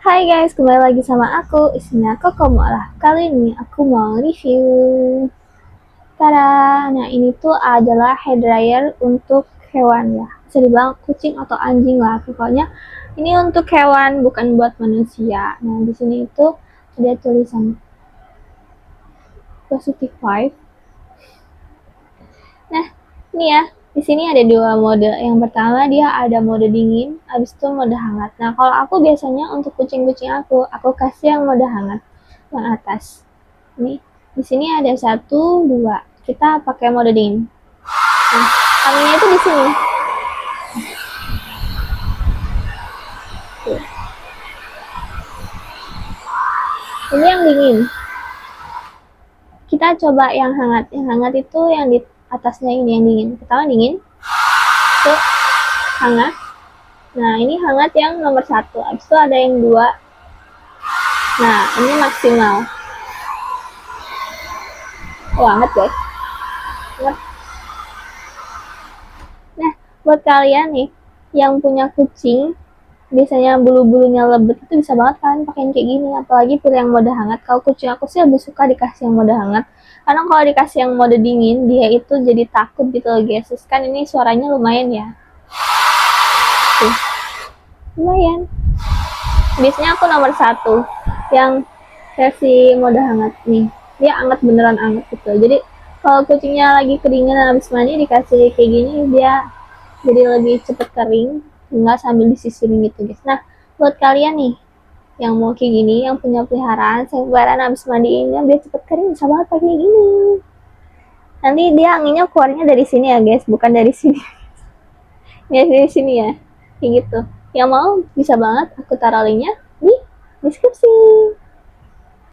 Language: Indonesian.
Hai guys, kembali lagi sama aku, isinya Kokomola. Kali ini aku mau review. Tada! Nah ini tuh adalah hair dryer untuk hewan ya. Bisa dibilang kucing atau anjing lah. Pokoknya ini untuk hewan, bukan buat manusia. Nah di sini itu ada tulisan positive vibe. Nah ini ya, di sini ada dua mode. Yang pertama dia ada mode dingin, habis itu mode hangat. Nah kalau aku biasanya untuk kucing-kucing aku kasih yang mode hangat, yang atas. Ini di sini ada 1, 2. Kita pakai mode dingin. Nah, anginnya itu di sini. Tuh. Ini yang dingin. Kita coba yang hangat. Yang hangat itu yang di atasnya ini yang dingin. Pertama dingin. Tuh, hangat. Nah, ini hangat yang nomor 1. Abis itu ada yang 2. Nah, ini maksimal. Oh, hangat guys. Hangat. Nah, buat kalian nih yang punya kucing, biasanya bulu-bulunya lebet, itu bisa banget kalian pakai kayak gini, apalagi pilih yang mode hangat. Kalau kucing aku sih lebih suka dikasih yang mode hangat, karena kalau dikasih yang mode dingin dia itu jadi takut gitu loh guys. Terus kan ini suaranya lumayan ya. Tuh, lumayan. Biasanya aku nomor 1 yang versi mode hangat nih, dia hangat beneran hangat gitu. Jadi kalau kucingnya lagi kedinginan habis mandi dikasih kayak gini, dia jadi lebih cepet kering, nggak sambil disisirin gitu guys. Nah buat kalian nih yang mau kayak gini, yang punya peliharaan peliharaan habis mandiinnya biar cepet kering, bisa banget pakai gini. Nanti dia anginnya keluarnya dari sini ya guys, bukan dari sini. Ya dari sini ya, kayak gitu. Yang mau bisa banget aku taruh linknya di deskripsi.